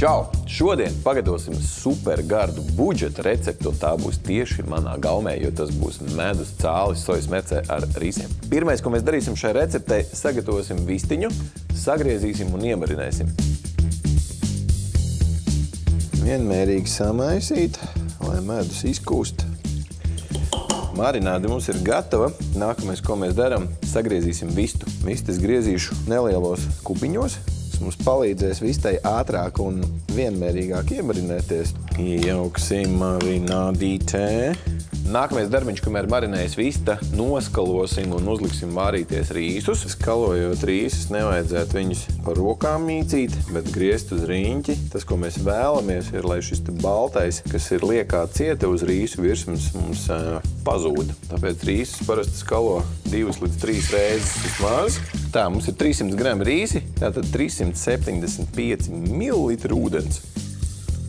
Čau! Šodien pagatavosim super gardu budžeta receptu, un tā būs tieši manā gaumē, jo tas būs medus cālis sojas mercē ar rīsiem. Pirmais, ko mēs darīsim šai receptei, sagatavosim vistiņu, sagriezīsim un iemarinēsim. Vienmērīgi samaisīt, lai medus izkūst. Marināde mums ir gatava. Nākamais, ko mēs darām, sagriezīsim vistu. Vistas griezīšu nelielos kupiņos. Tas mums palīdzēs vistai ātrāk un vienmērīgāk iemarinēties. Iejauksim marinādītē. Nākamais darbiņš, kamēr marinējas vista, noskalosim un uzliksim vārīties rīsus. Skalojot rīsus, nevajadzētu viņus par rokām mīcīt, bet griezt uz riņķi. Tas, ko mēs vēlamies, ir, lai šis baltais, kas ir liekā cieta uz rīsu virsmas, mums pazūd. Tāpēc rīsus parasti skalo 2 līdz 3 reizes vismaz. Tā, mums ir 300 grami rīsi, tātad 375 ml ūdens.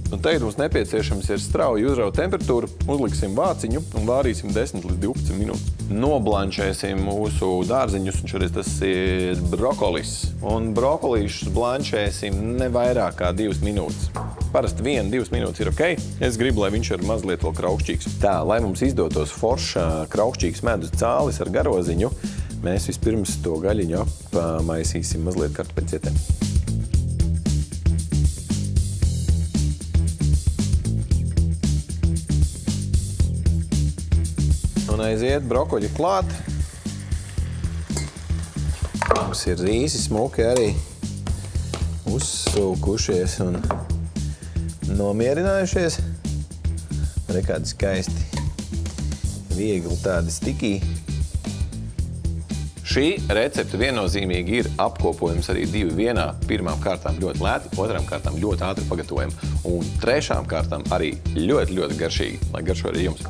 Un tagad mums nepieciešams ir strauji uzraut temperatūru, uzliksim vāciņu un vārīsim 10 līdz 12 minūtes. Noblanšēsim mūsu dārziņus, un šoreiz tas ir brokolis. Un brokolīšus blanšēsim ne vairāk kā 2 minūtes. Parasti 1-2 minūtes ir ok. Es gribu, lai viņš ir mazliet vēl kraukšķīgs. Tā, lai mums izdotos forša kraukšķīgs medus cālis ar garoziņu, mēs vispirms to gaļiņu apmaisīsim mazliet kartupeļcietēm. Un aiziet brokoļi klāt. Mums ir rīsi smuki arī uzsūkušies un nomierinājušies. Re, kādi skaisti, viegli tādi stikī. Šī recepte viennozīmīgi ir apkopojums arī 2 vienā. Pirmām kārtām ļoti lēti, otrām kārtām ļoti ātri pagatavojam. Un trešām kārtām arī ļoti garšīgi, lai garšo arī jums.